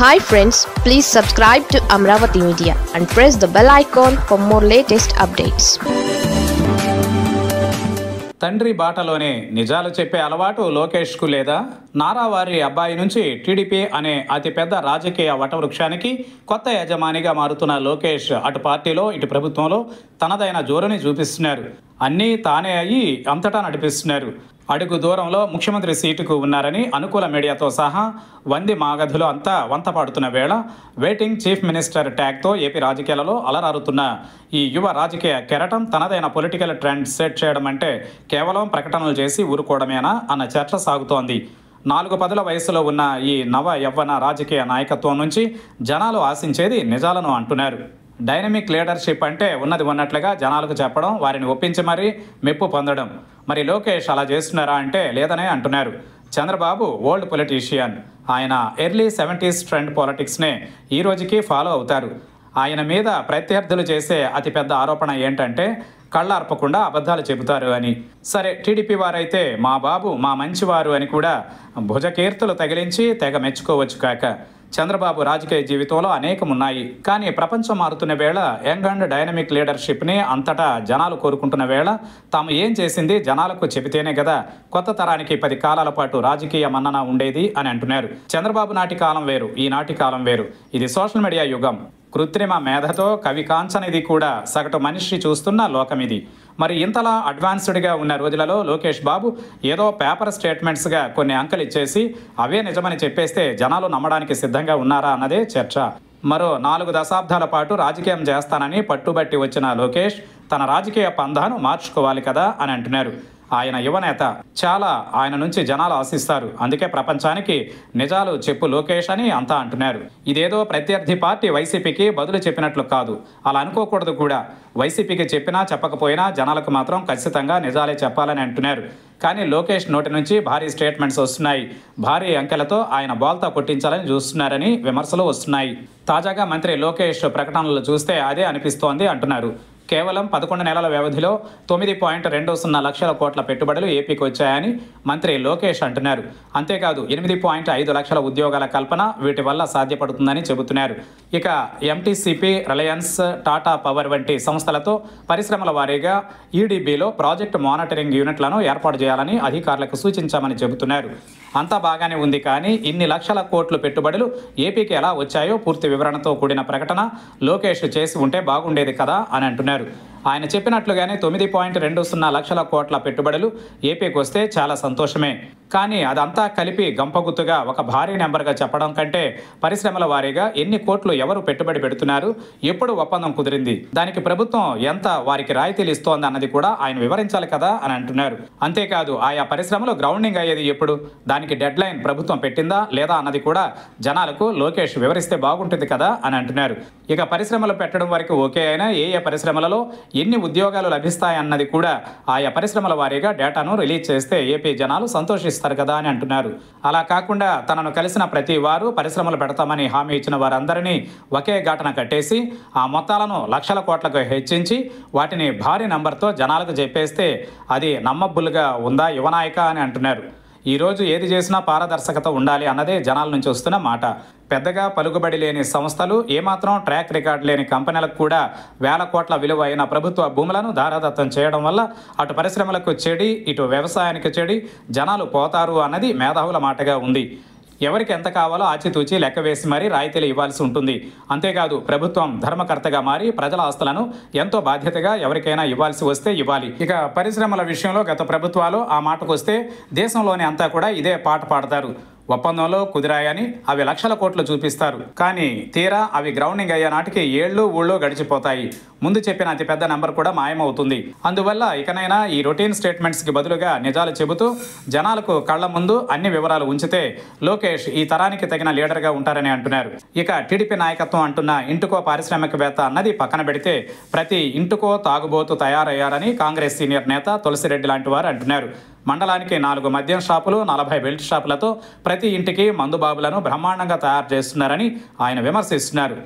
Hi friends, please subscribe to Amravati Media and press the bell icon for more latest updates. తండ్రి బాటలోనే నిజాలు చెప్పే అలవాటు లోకేష్కు లేదా? నారా వారి అబ్బాయి నుంచి టీడీపీ అనే అతిపెద్ద రాజకీయ వటవృక్షానికి కొత్త యజమానిగా మారుతున్న లోకేష్ అటు పార్టీలో ఇటు ప్రభుత్వంలో తనదైన జోరుని చూపిస్తున్నారు. అన్నీ తానే అయ్యి అంతటా నడిపిస్తున్నారు. అడుగు దూరంలో ముఖ్యమంత్రి సీటుకు ఉన్నారని అనుకూల మీడియాతో సహా వంది మాగధులు అంతా వంతపాడుతున్న వేళ వెయిటింగ్ చీఫ్ మినిస్టర్ ట్యాగ్తో ఏపీ రాజకీయాలలో అలరారుతున్న ఈ యువ రాజకీయ కెరటం తనదైన పొలిటికల్ ట్రెండ్ సెట్ చేయడం అంటే కేవలం ప్రకటనలు చేసి ఊరుకోవడమేనా అన్న చర్చ సాగుతోంది. 4 పదుల వయసులో ఉన్న ఈ నవ యవ్వన రాజకీయ నాయకత్వం నుంచి జనాలు ఆశించేది నిజాలను అంటున్నారు. డైనమిక్ లీడర్షిప్ అంటే ఉన్నది ఉన్నట్లుగా జనాలకు చెప్పడం, వారిని ఒప్పించి మరీ మెప్పు పొందడం. మరి లోకేష్ అలా చేస్తున్నారా అంటే లేదనే అంటున్నారు. Chandrababu old politician. ఆయన ఎర్లీ 70s ట్రెండ్ పాలిటిక్స్నే ఈ రోజుకి ఫాలో అవుతారు. ఆయన మీద ప్రత్యర్థులు చేసే అతిపెద్ద ఆరోపణ ఏంటంటే కళ్ళార్పకుండా అబద్ధాలు చెబుతారు అని. సరే, టీడీపీ వారైతే మా బాబు మా మంచివారు అని కూడా భుజకీర్తులు తగిలించి తెగ మెచ్చుకోవచ్చు. కాక చంద్రబాబు రాజకీయ జీవితంలో అనేకం ఉన్నాయి. కానీ ప్రపంచం మారుతున్న వేళ యంగ్ అండ్ డైనమిక్ లీడర్షిప్ని అంతటా జనాలు కోరుకుంటున్న వేళ తాము ఏం చేసింది జనాలకు చెబితేనే కదా కొత్త తరానికి 10 కాలాల పాటు రాజకీయ మన్నన ఉండేది అని అంటున్నారు. చంద్రబాబు నాటి కాలం వేరు, ఈనాటి కాలం వేరు. ఇది సోషల్ మీడియా యుగం. కృత్రిమ మేధతో కవి కాంచనిది కూడా సగటు మనిషి చూస్తున్న లోకం ఇది. మరి ఇంతలా అడ్వాన్స్డ్గా ఉన్న రోజులలో లోకేష్ బాబు ఏదో పేపర్ స్టేట్మెంట్స్గా కొన్ని అంకెలు ఇచ్చేసి అవే నిజమని చెప్పేస్తే జనాలు నమ్మడానికి సిద్ధంగా ఉన్నారా అన్నదే చర్చ. మరో 4 దశాబ్దాల పాటు రాజకీయం చేస్తానని పట్టుబట్టి వచ్చిన లోకేష్ తన రాజకీయ పంధాను మార్చుకోవాలి కదా అని అంటున్నారు. ఆయన యువనేత, చాలా ఆయన నుంచి జనాలు ఆశిస్తారు. అందుకే ప్రపంచానికి నిజాలు చెప్పు లోకేష్ అని అంతా అంటున్నారు. ఇదేదో ప్రత్యర్థి పార్టీ వైసీపీకి బదులు చెప్పినట్లు కాదు, అలా అనుకోకూడదు కూడా. వైసీపీకి చెప్పినా చెప్పకపోయినా జనాలకు మాత్రం ఖచ్చితంగా నిజాలే చెప్పాలని అంటున్నారు. కానీ లోకేష్ నోటి నుంచి భారీ స్టేట్మెంట్స్ వస్తున్నాయి. భారీ అంకెలతో ఆయన బోల్తా కొట్టించాలని చూస్తున్నారని విమర్శలు వస్తున్నాయి. తాజాగా మంత్రి లోకేష్ ప్రకటనలు చూస్తే అదే అనిపిస్తోంది అంటున్నారు. కేవలం 11 నెలల వ్యవధిలో 9.20 లక్షల కోట్ల పెట్టుబడులు ఏపీకి వచ్చాయని మంత్రి లోకేష్ అంటున్నారు. అంతేకాదు 8.5 లక్షల ఉద్యోగాల కల్పన వీటి వల్ల సాధ్యపడుతుందని చెబుతున్నారు. ఇక ఎంటీసీపీ, రిలయన్స్, టాటా పవర్ వంటి సంస్థలతో పరిశ్రమల వారీగా ఈడీబీలో ప్రాజెక్టు మానిటరింగ్ యూనిట్లను ఏర్పాటు చేయాలని అధికారులకు సూచించామని చెబుతున్నారు. అంతా బాగానే ఉంది, కానీ ఇన్ని లక్షల కోట్లు పెట్టుబడులు ఏపీకి ఎలా వచ్చాయో పూర్తి వివరణతో కూడిన ప్రకటన లోకేష్ చేసి ఉంటే బాగుండేది కదా అని అంటున్నారు. ఆయన చెప్పినట్లుగానే 9.20 లక్షల కోట్ల పెట్టుబడులు ఏపీకి వస్తే చాలా సంతోషమే. కానీ అదంతా కలిపి గంపగుత్తుగా ఒక భారీ నెంబర్గా చెప్పడం కంటే పరిశ్రమల వారీగా ఎన్ని కోట్లు ఎవరు పెట్టుబడి పెడుతున్నారు, ఎప్పుడు ఒప్పందం కుదిరింది, దానికి ప్రభుత్వం ఎంత వారికి రాయితీలు ఇస్తోంది అన్నది కూడా ఆయన వివరించాలి కదా అని అంటున్నారు. అంతేకాదు ఆయా పరిశ్రమలు గ్రౌండింగ్ అయ్యేది ఎప్పుడు, దానికి డెడ్ లైన్ ప్రభుత్వం పెట్టిందా లేదా అన్నది కూడా జనాలకు లోకేష్ వివరిస్తే బాగుంటుంది కదా అని అంటున్నారు. ఇక పరిశ్రమలు పెట్టడం వరకు ఓకే అయినా ఏ పరిశ్రమలలో ఎన్ని ఉద్యోగాలు లభిస్తాయన్నది కూడా ఆయా పరిశ్రమల వారీగా డేటాను రిలీజ్ చేస్తే ఏపీ జనాలు సంతోషిస్తారు కదా అని అంటున్నారు. అలా కాకుండా తనను కలిసిన ప్రతి వారు పరిశ్రమలు పెడతామని హామీ ఇచ్చిన వారందరినీ ఒకే ఘటన కట్టేసి ఆ మొత్తాలను లక్షల కోట్లకు హెచ్చించి వాటిని భారీ నంబర్తో జనాలకు చెప్పేస్తే అది నమ్మబుల్గా ఉందా యువనాయక అని అంటున్నారు. ఈరోజు ఏది చేసినా పారదర్శకత ఉండాలి అన్నదే జనాల నుంచి వస్తున్న మాట. పెద్దగా పలుకుబడి లేని సంస్థలు, ఏమాత్రం ట్రాక్ రికార్డు లేని కంపెనీలకు కూడా వేల కోట్ల విలువ అయిన ప్రభుత్వ భూములను ధారాదత్తం చేయడం వల్ల అటు పరిశ్రమలకు చెడి, ఇటు వ్యవసాయానికి చెడి, జనాలు పోతారు అన్నది మేధావుల మాటగా ఉంది. ఎవరికి ఎంత కావాలో ఆచితూచి లెక్క వేసి మరీ రాయితీలు ఇవ్వాల్సి ఉంటుంది. అంతేకాదు ప్రభుత్వం ధర్మకర్తగా మారి ప్రజల ఆస్తులను ఎంతో బాధ్యతగా ఎవరికైనా ఇవ్వాల్సి వస్తే ఇవ్వాలి. ఇక పరిశ్రమల విషయంలో గత ప్రభుత్వాలు ఆ మాటకు వస్తే దేశంలోని అంతా కూడా ఇదే పాట పాడతారు. ఒప్పందంలో కుదిరాయని అవి లక్షల కోట్లు చూపిస్తారు. కానీ తీరా అవి గ్రౌండింగ్ అయ్యే నాటికి ఏళ్ళు ఊళ్ళు గడిచిపోతాయి. ముందు చెప్పిన అతిపెద్ద నెంబర్ కూడా మాయమవుతుంది. అందువల్ల ఇకనైనా ఈ రొటీన్ స్టేట్మెంట్స్కి బదులుగా నిజాలు చెబుతూ జనాలకు కళ్ల ముందు అన్ని వివరాలు ఉంచితే లోకేష్ ఈ తరానికి తగిన లీడర్గా ఉంటారని అంటున్నారు. ఇక టీడీపీ నాయకత్వం అంటున్న ఇంటికో పారిశ్రామికవేత్త అన్నది పక్కన పెడితే ప్రతి ఇంటికో తాగుబోతు తయారయ్యారని కాంగ్రెస్ సీనియర్ నేత తులసిరెడ్డి లాంటి వారు అంటున్నారు. మండలానికి 4 మద్యం షాపులు, 40 బెల్ట్ షాపులతో ప్రతి ఇంటికి మందుబాబులను బ్రహ్మాండంగా తయారు చేస్తున్నారని ఆయన విమర్శిస్తున్నారు.